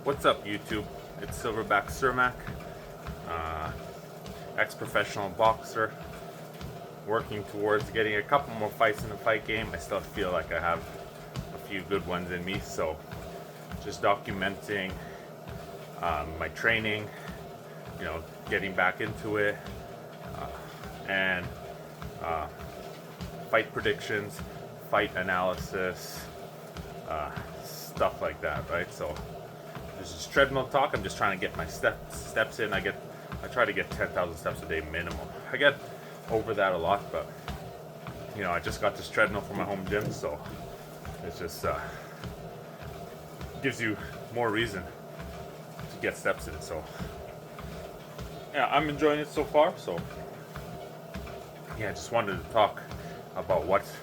What's up, YouTube? It's Silverback Cermak, ex-professional boxer, working towards getting a couple more fights in the fight game. I still feel like I have a few good ones in me, so just documenting my training, getting back into it, and fight predictions, fight analysis, stuff like that, right? So this is Treadmill Talk. I'm just trying to get my steps in. I try to get 10,000 steps a day minimum. I get over that a lot, but I just got this treadmill for my home gym, so it's just gives you more reason to get steps in. So yeah, I'm enjoying it so far. So yeah, I just wanted to talk about what's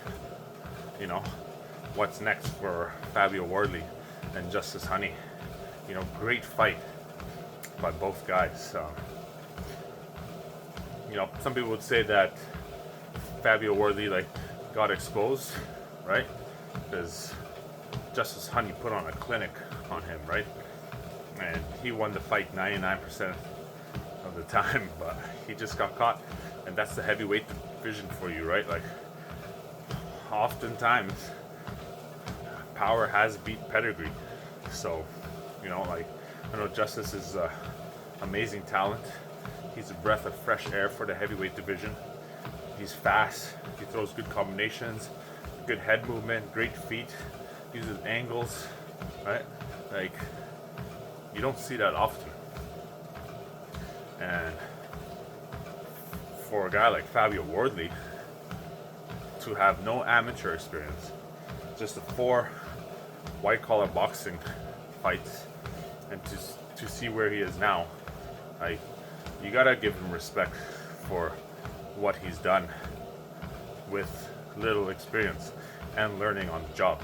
next for Fabio Wardley and Justice Huni. Great fight by both guys. Some people would say that Fabio Wardley got exposed, right? Because Justice Huni put on a clinic on him, right? And he won the fight 99% of the time, but he just got caught. And that's the heavyweight division for you, right? Oftentimes power has beat pedigree. So I know Justice is amazing talent. He's a breath of fresh air for the heavyweight division. He's fast. He throws good combinations, good head movement, great feet, uses angles, right? You don't see that often. And for a guy like Fabio Wardley to have no amateur experience, just the 4 white-collar boxing fights, and to see where he is now, you gotta give him respect for what he's done with little experience and learning on the job.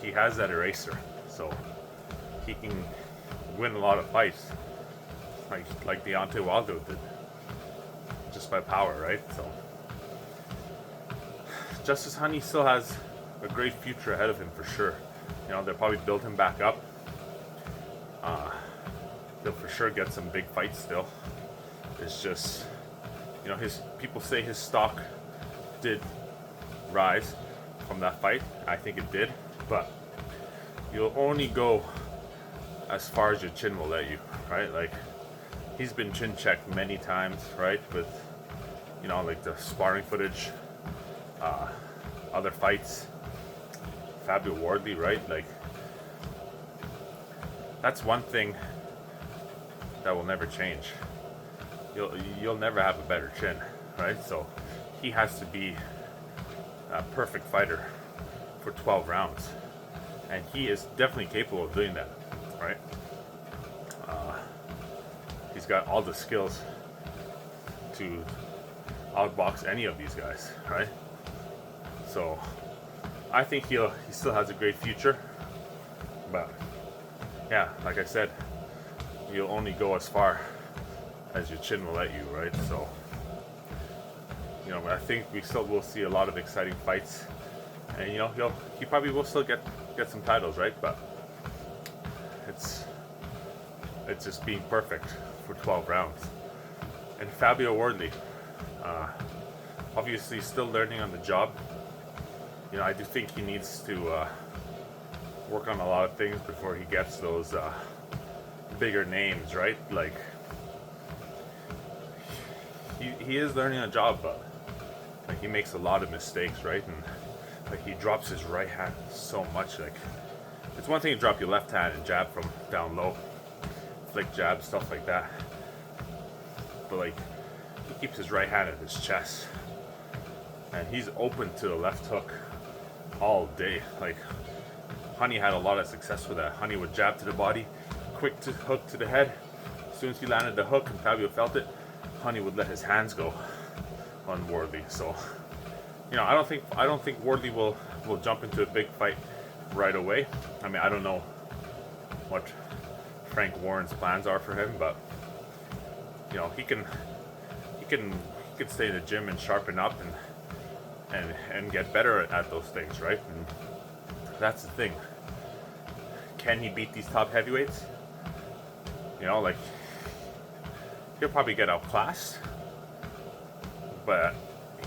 He has that eraser, so he can win a lot of fights, like Deontay Wilder did, just by power, right? So Justice Huni still has a great future ahead of him for sure. They'll probably build him back up. He'll for sure get some big fights still. It's just, his people say his stock did rise from that fight. I think it did, but you'll only go as far as your chin will let you, right? He's been chin checked many times, right? With, the sparring footage, other fights. Fabio Wardley, right? That's one thing that will never change. You'll never have a better chin, right? So he has to be a perfect fighter for 12 rounds, and he is definitely capable of doing that, right? He's got all the skills to outbox any of these guys, right? So I think he still has a great future, but yeah, like I said, you'll only go as far as your chin will let you, right? So I think we still will see a lot of exciting fights, and he probably will still get some titles, right? But it's just being perfect for 12 rounds. And Fabio Wardley, obviously still learning on the job. I do think he needs to work on a lot of things before he gets those bigger names, right? He is learning a job, but he makes a lot of mistakes, right? And he drops his right hand so much. It's one thing to drop your left hand and jab from down low, flick jab, stuff like that, but he keeps his right hand at his chest, and he's open to the left hook all day. Huni had a lot of success with that. Huni would jab to the body, quick to hook to the head. As soon as he landed the hook and Fabio felt it, Huni would let his hands go on Wardley. So, I don't think Wardley will jump into a big fight right away. I don't know what Frank Warren's plans are for him, but he can stay in the gym and sharpen up and get better at those things, right? And that's the thing. can he beat these top heavyweights? You know, like, he'll probably get outclassed, but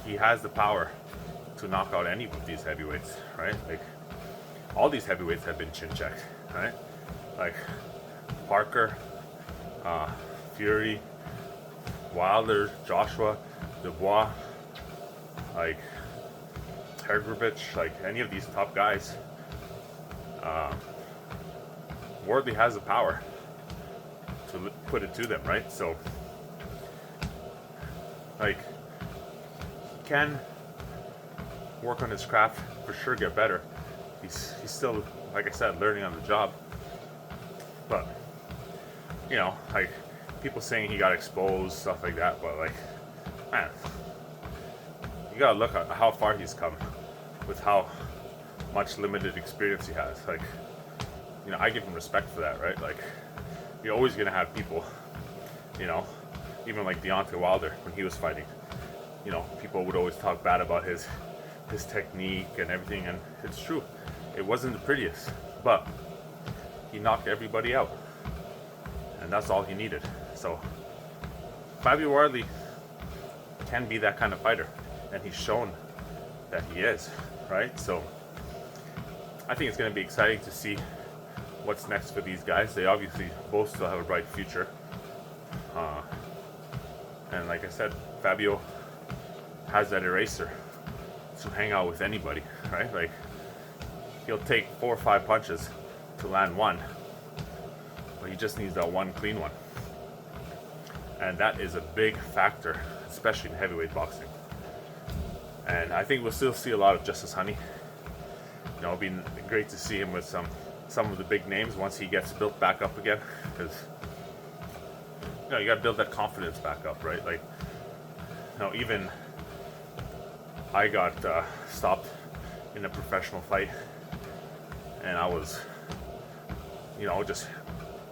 he has the power to knock out any of these heavyweights, right? Like, all these heavyweights have been chin checked, right? Like Parker, Fury, Wilder, Joshua, Dubois, like Hergovich, like any of these top guys. Wardley has the power to put it to them, right? So, like, he can work on his craft, for sure, get better. He's still, like I said, learning on the job. But, you know, like, people saying he got exposed, stuff like that, but, like, man, you gotta look at how far he's come with how much limited experience he has. Like, you know, I give him respect for that, right? Like, you're always gonna have people, you know, even like Deontay Wilder when he was fighting, you know, people would always talk bad about his technique and everything, and it's true. It wasn't the prettiest, but he knocked everybody out, and that's all he needed. So Fabio Wardley can be that kind of fighter, and he's shown that he is, right? So I think it's going to be exciting to see what's next for these guys. They obviously both still have a bright future, and like I said, Fabio has that eraser to hang out with anybody, right? Like, he'll take 4 or 5 punches to land one, but he just needs that one clean one, and that is a big factor, especially in heavyweight boxing. And I think we'll still see a lot of Justice Huni. You know, it'll be great to see him with some of the big names once he gets built back up again, because, you know, you got to build that confidence back up, right? Like, you know, even I got stopped in a professional fight, and I was, you know, just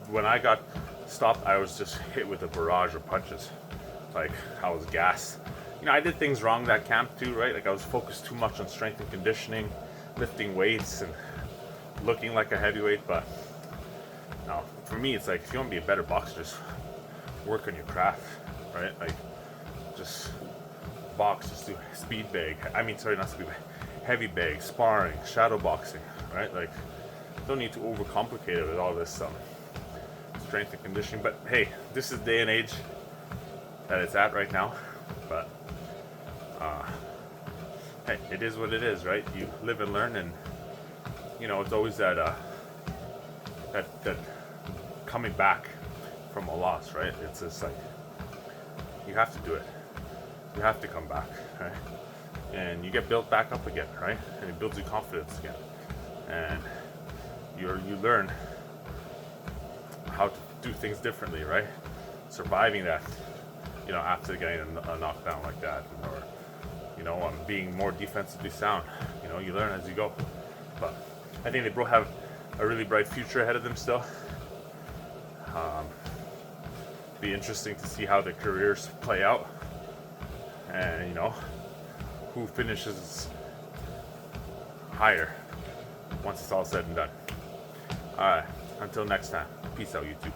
when I got stopped, I was just hit with a barrage of punches. Like, I was gassed. You know, I did things wrong that camp too, right? Like, I was focused too much on strength and conditioning, lifting weights and looking like a heavyweight. But no, for me, it's like, if you want to be a better boxer, just work on your craft, right? Like, just box, just do speed bag. I mean, sorry, not speed bag. Heavy bag, sparring, shadow boxing, right? Like, don't need to overcomplicate it with all this strength and conditioning. But hey, this is the day and age that it's at right now. But hey, it is what it is, right? You live and learn, and you know, it's always that that coming back from a loss, right? It's just like, you have to do it. You have to come back, right? And you get built back up again, right? And it builds your confidence again, and you learn how to do things differently, right? Surviving that, you know, after getting a knockdown like that, or, you know, being more defensively sound. You know, you learn as you go. But I think they both have a really bright future ahead of them still. Be interesting to see how their careers play out, and, you know, who finishes higher once it's all said and done. Alright, until next time, peace out, YouTube.